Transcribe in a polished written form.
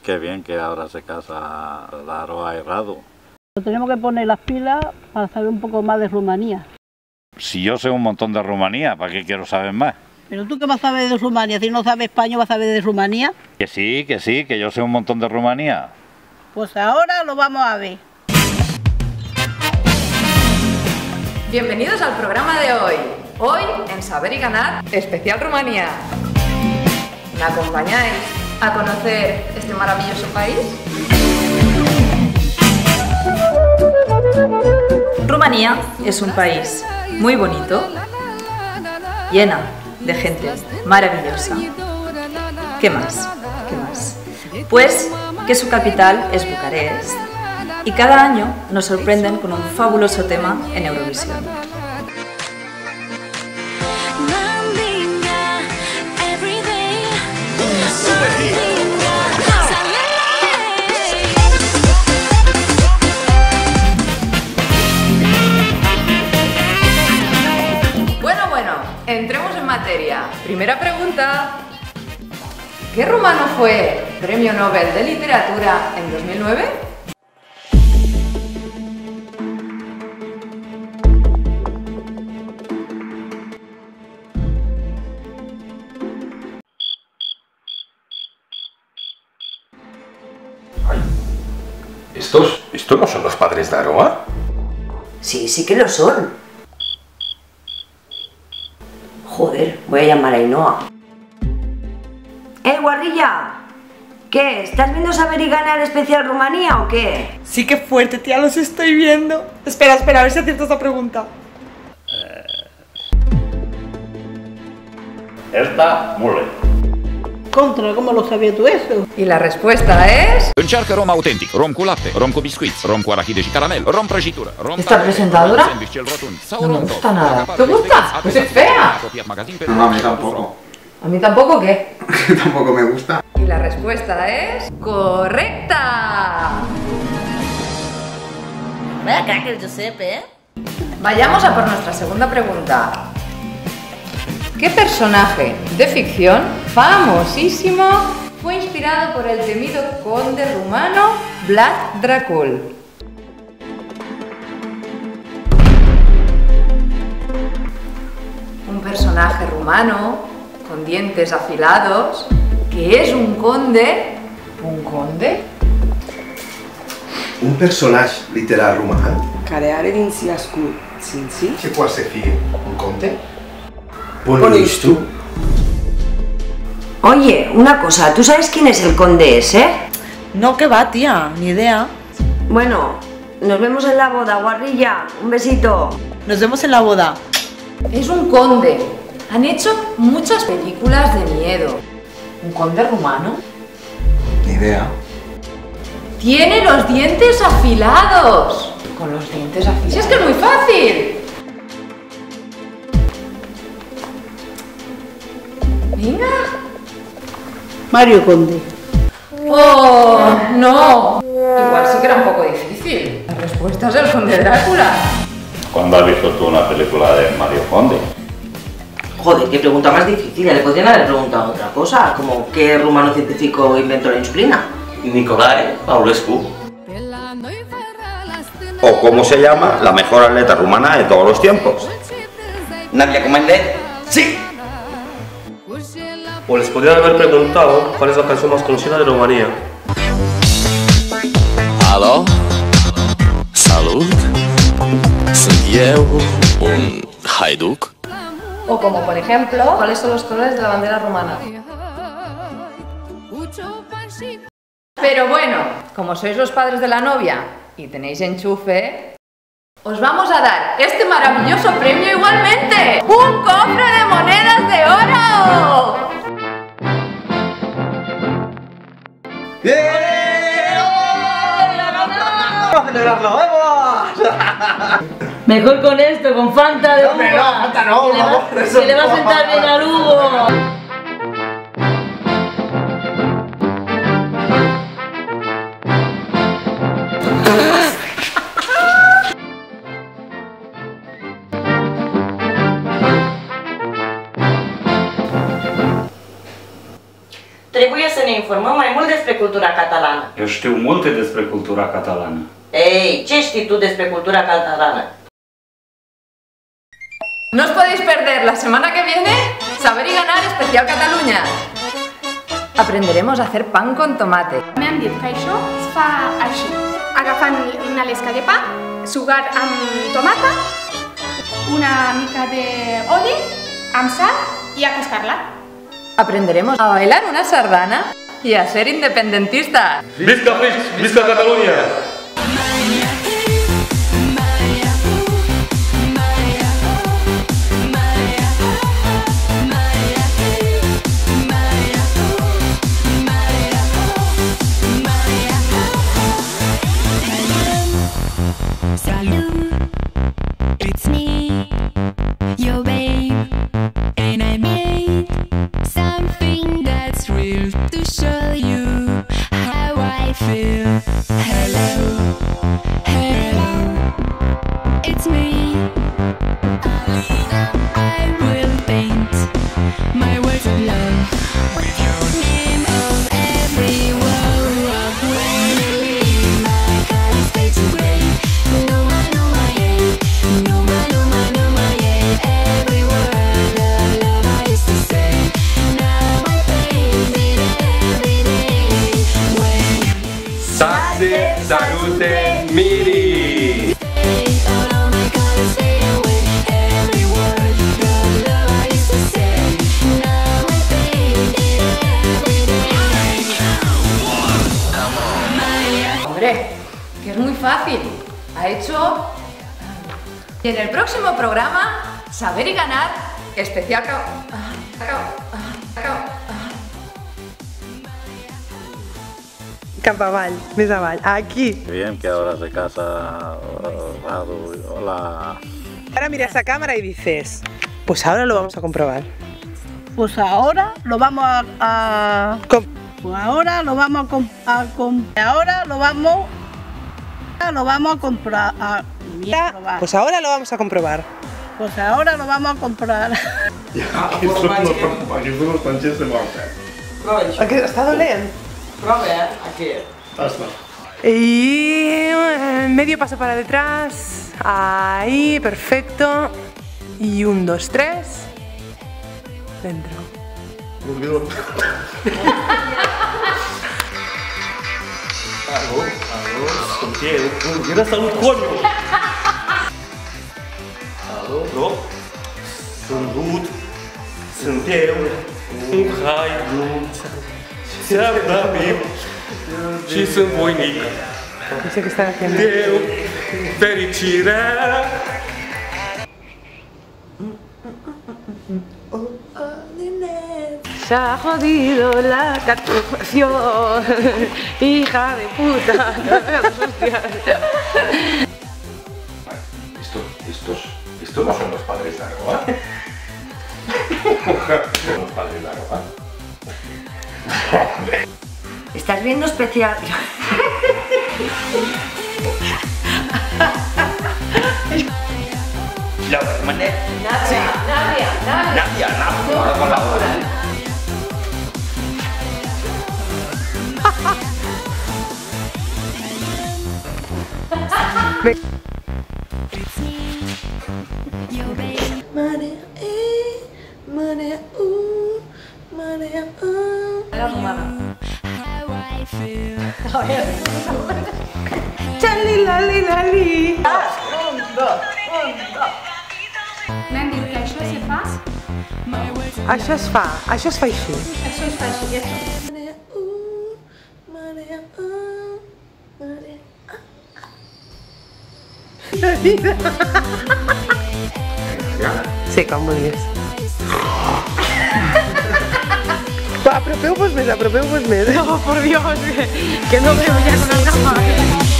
Qué bien que ahora se casa la Aroa y Radu. Tenemos que poner las pilas para saber un poco más de Rumanía. Si yo sé un montón de Rumanía, ¿para qué quiero saber más? ¿Pero tú qué vas a saber de Rumanía? Si no sabes español, ¿vas a saber de Rumanía? Que sí, que yo sé un montón de Rumanía. Pues ahora lo vamos a ver. Bienvenidos al programa de hoy. Hoy, en Saber y Ganar, especial Rumanía. ¿Me acompañáis a conocer este maravilloso país? Rumanía es un país muy bonito, llena de gente maravillosa. ¿Qué más? ¿Qué más? Pues que su capital es Bucarest y cada año nos sorprenden con un fabuloso tema en Eurovisión. Bueno, entremos en materia. Primera pregunta. ¿Qué rumano fue Premio Nobel de Literatura en 2009? ¿Estos no son los padres de Aroa? Sí que lo son. Joder, voy a llamar a Ainhoa. Guarrilla! ¿Qué? ¿Estás viendo Saber y Ganar especial Rumanía o qué? Sí, qué fuerte, tía, los estoy viendo. Espera, a ver si acierto esta pregunta. Esta, mule. Contra, ¿cómo lo sabías tú eso? Y la respuesta es... Încearcă rom autentic, rom cu lapte, rom cu biscuiți, rom cu arahide și caramel, rom prăjitură, rom ¿Esta presentadora? No me gusta nada. ¿Te gusta? Pues es fea. No, a mí tampoco. ¿A mí tampoco qué? Tampoco me gusta. Y la respuesta es... ¡correcta! Vaya cracker, Giuseppe, Vayamos a por nuestra segunda pregunta. ¿Qué personaje de ficción famosísimo fue inspirado por el temido conde rumano Vlad Dracul? Un personaje rumano con dientes afilados que es un conde. ¿Un conde? Un personaje literal rumano. Care are dinții ascuținții. ¿Qué puede ser? ¿Un conde? ¿Ponéis tú? Oye, una cosa, ¿tú sabes quién es el conde ese? No, que va, tía, ni idea. Bueno, nos vemos en la boda, Guarrilla. Un besito. Nos vemos en la boda. Es un conde. Han hecho muchas películas de miedo. ¿Un conde rumano? Ni idea. Tiene los dientes afilados. Con los dientes afilados. ¡Si es que es muy fácil! Venga. Mario Conde. ¡Oh, no! Igual sí que era un poco difícil. La respuesta es el conde Drácula. ¿Cuándo has visto tú una película de Mario Conde? Joder, qué pregunta más difícil. Le podrían haber preguntado otra cosa, como ¿qué rumano científico inventó la insulina? Nicolae Paulescu. O cómo se llama la mejor atleta rumana de todos los tiempos. Nadia Comandet. ¡Sí! O les podrían haber preguntado cuál es la canción más conocida de Rumanía. Alo? Salut? Sunt eu un haiduc? O como por ejemplo, ¿cuáles son los colores de la bandera rumana? Pero bueno, como sois los padres de la novia y tenéis enchufe, os vamos a dar este maravilloso premio igualmente. ¡Un cofre de monedas de oro! ¡Vamos a celebrarlo! ¡Vamos! Mejor con esto, con Fanta de uva. No, Fanta no, que le va a sentar bien al Hugo. Trebuie să ne ne informăm mai mult despre cultura catalană. Eu știu multe despre cultura catalană. Ei, ce știi tu despre cultura catalană? No os podéis perder la semana que viene Saber y Ganar Especial Cataluña. Aprenderemos a hacer pan con tomate. M'han dit que això es fa així, agafant una lesca de pa, sugat amb tomata, una mica d'oli, amb sal i a cascar-la. Aprenderemos a bailar una sardana y a ser independentistas. Visca Flix, visca Catalunya! It's me, your babe, and I made something that's real to show you how I feel. Hello, hello, it's me. I will paint my words of love with your name on every wall. When you leave, my heart fades away. Salute, Miri! Hombre, que es muy fácil. Ha hecho... Y en el próximo programa, Saber y Ganar Especial... Cap avall, més avall, aquí. Bien, que ahora se casa Radu. Hola. Ahora miras a cámara y dices, pues ahora lo vamos a comprobar. Pues ahora lo vamos a Com- pues ahora lo vamos ahora lo vamos a comprar. Pues ahora lo vamos a comprobar. Pues ahora lo vamos a comprar. Aquí són els panxers de morta. Prova això. Està dolent. Prova, aquí. Hasta. Y medio paso para detrás. Ahí, perfecto. Y 1, 2, 3. Dentro. Alô, Santiago, mira salut, coño! Alô, salut, Santiago, raio, sabe, și sunt voinic. No sé qué están haciendo. Eu, fericirea. Se ha jodido la canción, hija de puta. Estos no son los padres de Aroa. Son los padres de Aroa. ¿Estás viendo especial? La hermana. Nadia. Ahora con la hora. La rumana. Chali, lali, lali. M'han dit que això se fa, Això es fa així. això es fa així, això. Sí, com vulguis. Va, apropeu-vos més, apropeu-vos més. Oh, por Dios, que no veo ya con las gafas.